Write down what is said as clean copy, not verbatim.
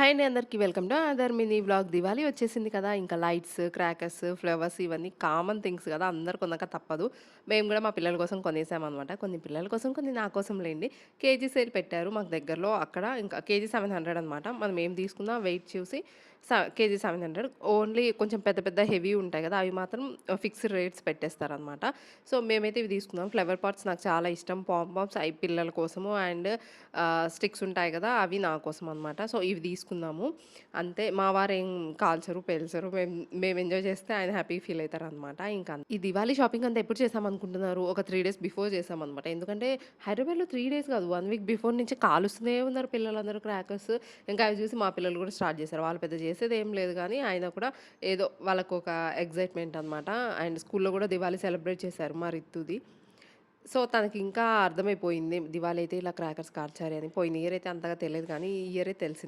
Hi అండి అందరికీ welcome to other mini vlog. Diwali వచ్చేసింది కదా! ఇంకా లైట్స్, క్రాకర్స్, ఫ్లవర్స్ ఇవన్నీ కామన్ థింగ్స్ కదా! అందరూ కొనక తప్పదు. మేము గూడా మా పిల్లల కోసం కొనేసామనమాట. కొన్ని పిల్లల కోసం, కొన్ని నా కోసం లేండి. కేజీ సేల్ పెట్టారు మాకు దగ్గరలో అక్కడ. ఇంకా కేజీ 700 అనమాట. మనం ఏం తీసుకున్నా వెయిట్ చూసి కేజీ 700. ఓన్లీ కొంచెం పెద్ద పెద్ద హెవీ ఉంటాయి కదా! అవి మాత్రం ఫిక్స్డ్ రేట్స్ పెట్టేస్తారనమాట. సో, మేమైతే ఇవి తీసుకున్నాం. ఫ్లవర్ పాట్స్ నాకు చాలా ఇష్టం. పాంపామ్స్ అయి పిల్లల కోసము అండ్ స్టిక్స్ ఉంటాయి గదా! అవి నా కోసం అనమాట. సో, ఇవి తీసుకున్నాము. అంతే మా వారేం కాల్చరు, పేల్చరు. మేము ఎంజాయ్ చేస్తే ఆయన హ్యాపీగా ఫీల్ అయితారనమాట. ఈ దివాళీ షాపింగ్ అంతా ఎప్పుడు చేశామనుకుంటున్నారు? ఒక 3 డేస్ బిఫోర్ చేశామనమాట. ఎందుకంటే హైదరాబాద్‌లో 3 డేస్ కాదు 1 వీక్ బిఫోర్ నుంచి కాలుస్తూనే ఉన్నారు పిల్లలందరూ క్రాకర్స్. ఇంకా అవి చూసి మా పిల్లలు కూడా స్టార్ట్ చేశారు. వాళ్ళు పెద్ద చేసేదేం లేదు గానీ, అయినా కూడా ఏదో వాళ్ళకొక ఎక్సైట్‌మెంట్ అనమాట. అండ్ స్కూల్‌లో కూడా దివాళీ సెలబ్రేట్ చేశారు మా రిత్తుది. సో, తనకింకా అర్థమైపోయింది. దివాళీ అయితే ఇలా క్రాకర్స్ కాల్చాలి అని. పోయిన ఇయర్ అయితే అంతగా తెలీదు కానీ, ఈ ఇయరే తెలిసింది.